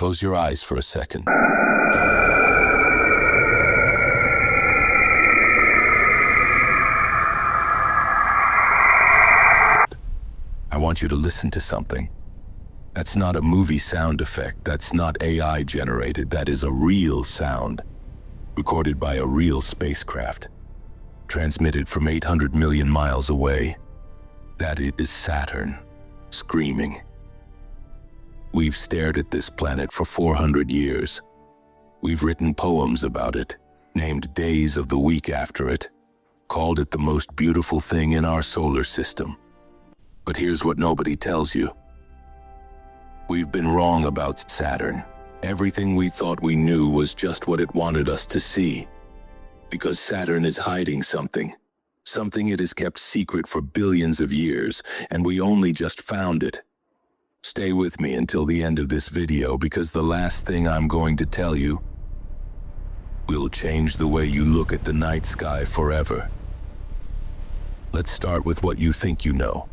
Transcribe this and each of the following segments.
Close your eyes for a second. I want you to listen to something. That's not a movie sound effect. That's not AI generated. That is a real sound, recorded by a real spacecraft, transmitted from 800 million miles away. That is Saturn, screaming. We've stared at this planet for 400 years. We've written poems about it, named days of the week after it, called it the most beautiful thing in our solar system. But here's what nobody tells you. We've been wrong about Saturn. Everything we thought we knew was just what it wanted us to see. Because Saturn is hiding something. Something it has kept secret for billions of years, and we only just found it. Stay with me until the end of this video, because the last thing I'm going to tell you will change the way you look at the night sky forever. Let's start with what you think you know.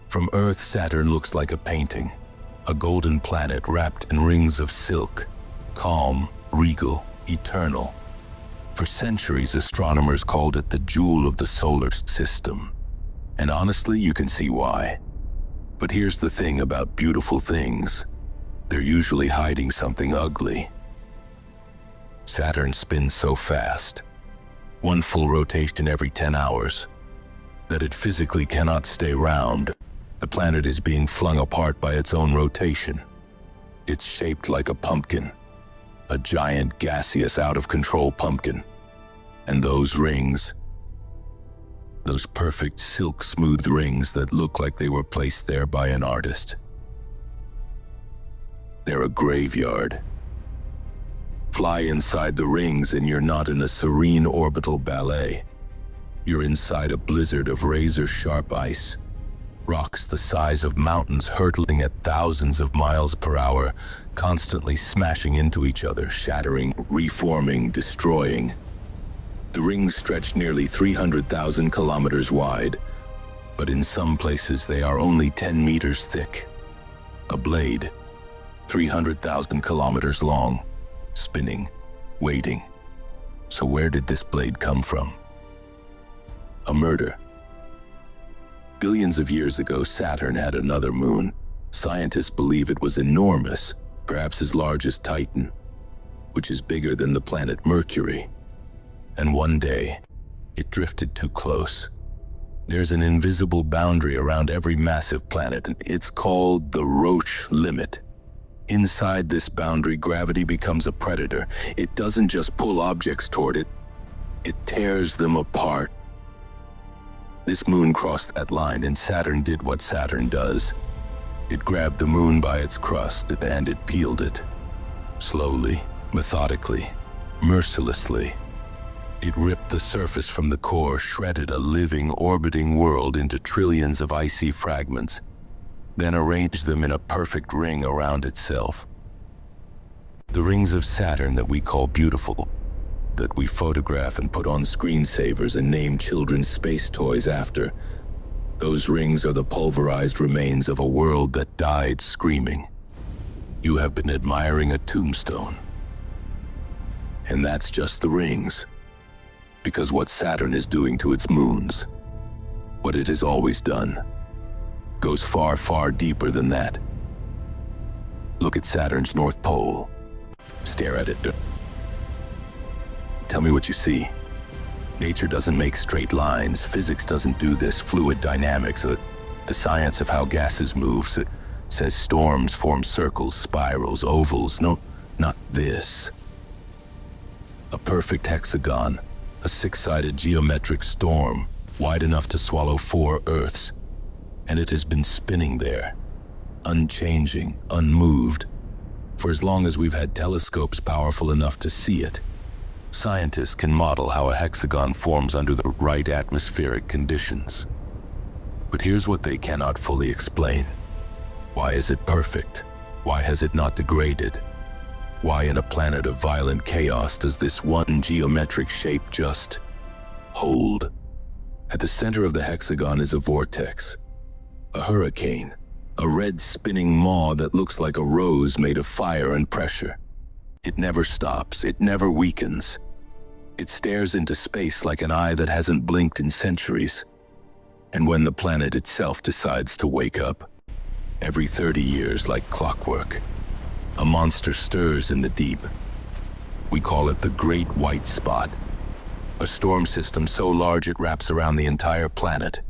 From Earth, Saturn looks like a painting. A golden planet wrapped in rings of silk, calm, regal, eternal. For centuries, astronomers called it the jewel of the solar system. And honestly, you can see why. But here's the thing about beautiful things. They're usually hiding something ugly. Saturn spins so fast, one full rotation every 10 hours, that it physically cannot stay round. The planet is being flung apart by its own rotation. It's shaped like a pumpkin, a giant gaseous out-of-control pumpkin. And those rings, those perfect silk-smooth rings that look like they were placed there by an artist. They're a graveyard. Fly inside the rings and you're not in a serene orbital ballet. You're inside a blizzard of razor-sharp ice. Rocks the size of mountains hurtling at thousands of miles per hour, constantly smashing into each other, shattering, reforming, destroying. The rings stretch nearly 300,000 kilometers wide, but in some places they are only 10 meters thick. A blade, 300,000 kilometers long, spinning, waiting. So where did this blade come from? A murder. Billions of years ago, Saturn had another moon. Scientists believe it was enormous, perhaps as large as Titan, which is bigger than the planet Mercury. And one day, it drifted too close. There's an invisible boundary around every massive planet, and it's called the Roche limit. Inside this boundary, gravity becomes a predator. It doesn't just pull objects toward it, it tears them apart. This moon crossed that line, and Saturn did what Saturn does. It grabbed the moon by its crust and it peeled it. Slowly, methodically, mercilessly. It ripped the surface from the core, shredded a living, orbiting world into trillions of icy fragments, then arranged them in a perfect ring around itself. The rings of Saturn that we call beautiful, that we photograph and put on screensavers and name children's space toys after. Those rings are the pulverized remains of a world that died screaming. You have been admiring a tombstone. And that's just the rings. Because what Saturn is doing to its moons, what it has always done, goes far, far deeper than that. Look at Saturn's North Pole. Stare at it. Tell me what you see. Nature doesn't make straight lines. Physics doesn't do this. Fluid dynamics, the science of how gases move, says storms form circles, spirals, ovals. No, not this. A perfect hexagon, a six-sided geometric storm, wide enough to swallow 4 Earths. And it has been spinning there, unchanging, unmoved, for as long as we've had telescopes powerful enough to see it. Scientists can model how a hexagon forms under the right atmospheric conditions. But here's what they cannot fully explain. Why is it perfect? Why has it not degraded? Why in a planet of violent chaos does this one geometric shape just hold? At the center of the hexagon is a vortex, a hurricane, A red spinning maw that looks like a rose made of fire and pressure. It never stops, it never weakens. It stares into space like an eye that hasn't blinked in centuries. And when the planet itself decides to wake up, every 30 years like clockwork, a monster stirs in the deep. We call it the Great White Spot, a storm system so large it wraps around the entire planet.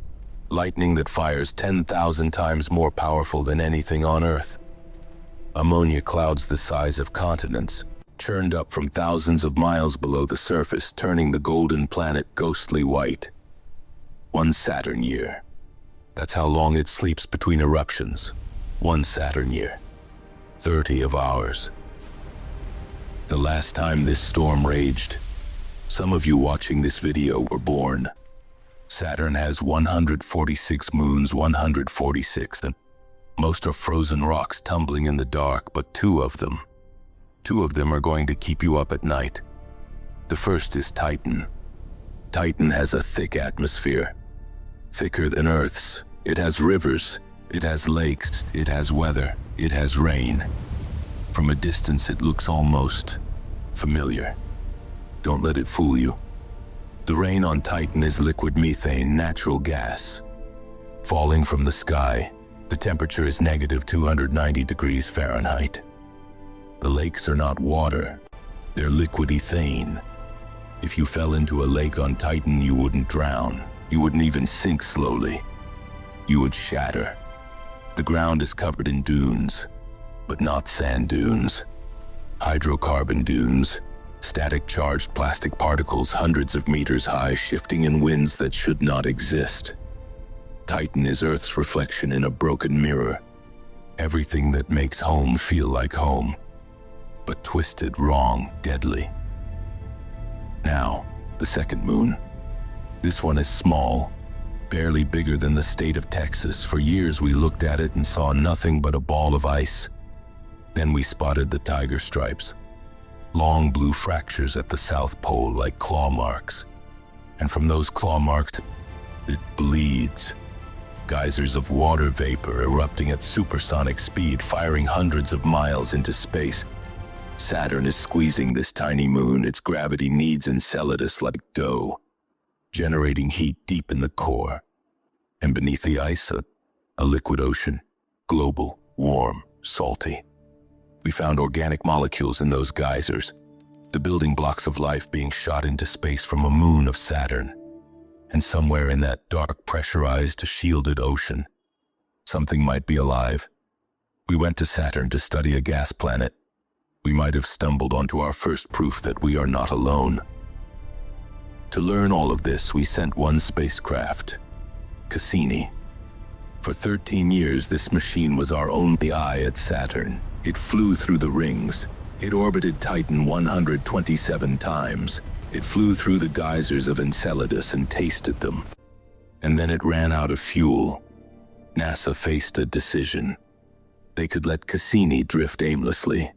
Lightning that fires 10,000 times more powerful than anything on Earth. Ammonia clouds the size of continents, churned up from thousands of miles below the surface, turning the golden planet ghostly white. 1 Saturn year. That's how long it sleeps between eruptions. 1 Saturn year. 30 of ours. The last time this storm raged, some of you watching this video were born. Saturn has 146 moons, 146, and most are frozen rocks tumbling in the dark, but two of them are going to keep you up at night. The first is Titan. Titan has a thick atmosphere, thicker than Earth's. It has rivers, it has lakes, it has weather, it has rain. From a distance it looks almost familiar. Don't let it fool you. The rain on Titan is liquid methane, natural gas. Falling from the sky, the temperature is negative 290 degrees Fahrenheit. The lakes are not water, they're liquid ethane. If you fell into a lake on Titan, you wouldn't drown. You wouldn't even sink slowly. You would shatter. The ground is covered in dunes, but not sand dunes. Hydrocarbon dunes. Static charged plastic particles hundreds of meters high, shifting in winds that should not exist. Titan is Earth's reflection in a broken mirror. Everything that makes home feel like home, but twisted, wrong, deadly. Now, the second moon. This one is small, barely bigger than the state of Texas. For years we looked at it and saw nothing but a ball of ice. Then we spotted the tiger stripes. Long blue fractures at the South Pole like claw marks. And from those claw marks, it bleeds. Geysers of water vapor erupting at supersonic speed, firing hundreds of miles into space. Saturn is squeezing this tiny moon. Its gravity kneads Enceladus like dough, generating heat deep in the core. And beneath the ice, a liquid ocean, global, warm, salty. We found organic molecules in those geysers, the building blocks of life being shot into space from a moon of Saturn. And somewhere in that dark, pressurized, shielded ocean, something might be alive. We went to Saturn to study a gas planet. We might have stumbled onto our first proof that we are not alone. To learn all of this, we sent one spacecraft, Cassini. For 13 years, this machine was our only eye at Saturn. It flew through the rings. It orbited Titan 127 times. It flew through the geysers of Enceladus and tasted them. And then it ran out of fuel. NASA faced a decision. They could let Cassini drift aimlessly,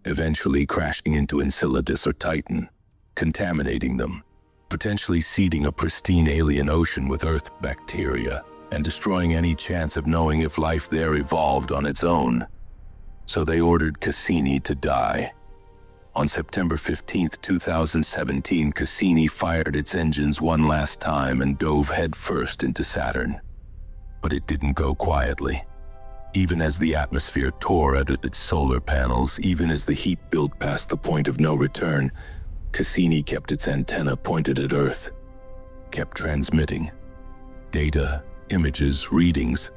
eventually crashing into Enceladus or Titan, contaminating them, potentially seeding a pristine alien ocean with Earth bacteria, and destroying any chance of knowing if life there evolved on its own. So they ordered Cassini to die. On September 15, 2017, Cassini fired its engines one last time and dove headfirst into Saturn. But it didn't go quietly. Even as the atmosphere tore at its solar panels, even as the heat built past the point of no return, Cassini kept its antenna pointed at Earth, kept transmitting data, images, readings,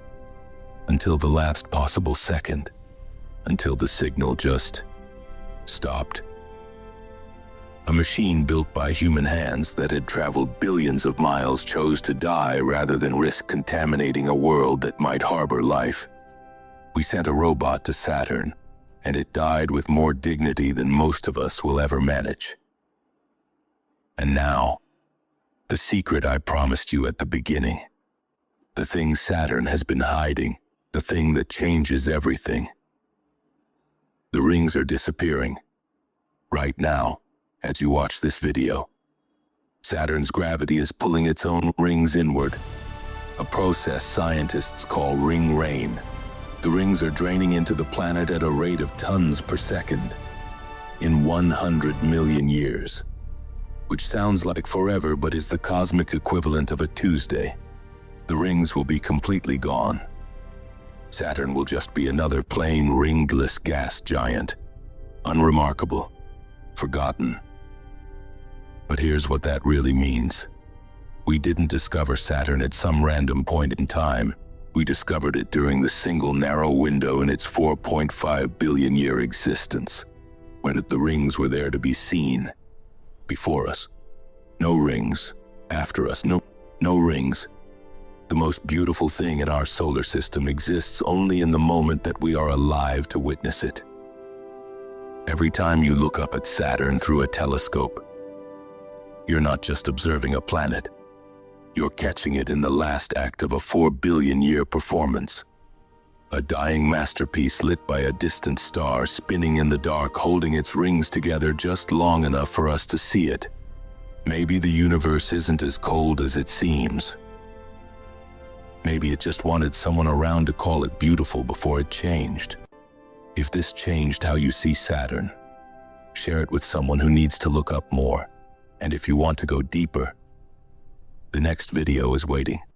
until the last possible second, until the signal just stopped. A machine built by human hands that had traveled billions of miles chose to die rather than risk contaminating a world that might harbor life. We sent a robot to Saturn, and it died with more dignity than most of us will ever manage. And now, the secret I promised you at the beginning. The thing Saturn has been hiding, the thing that changes everything. The rings are disappearing. Right now, as you watch this video, Saturn's gravity is pulling its own rings inward, a process scientists call ring rain. The rings are draining into the planet at a rate of tons per second in 100 million years, which sounds like forever but is the cosmic equivalent of a Tuesday. The rings will be completely gone. Saturn will just be another plain ringless gas giant, unremarkable, forgotten. But here's what that really means. We didn't discover Saturn at some random point in time. We discovered it during the single narrow window in its 4.5 billion year existence, when the rings were there to be seen. Before us, no rings. After us, no rings. The most beautiful thing in our solar system exists only in the moment that we are alive to witness it. Every time you look up at Saturn through a telescope, you're not just observing a planet. You're catching it in the last act of a 4 billion year performance. A dying masterpiece lit by a distant star spinning in the dark, holding its rings together just long enough for us to see it. Maybe the universe isn't as cold as it seems. Maybe it just wanted someone around to call it beautiful before it changed. If this changed how you see Saturn, share it with someone who needs to look up more. And if you want to go deeper, the next video is waiting.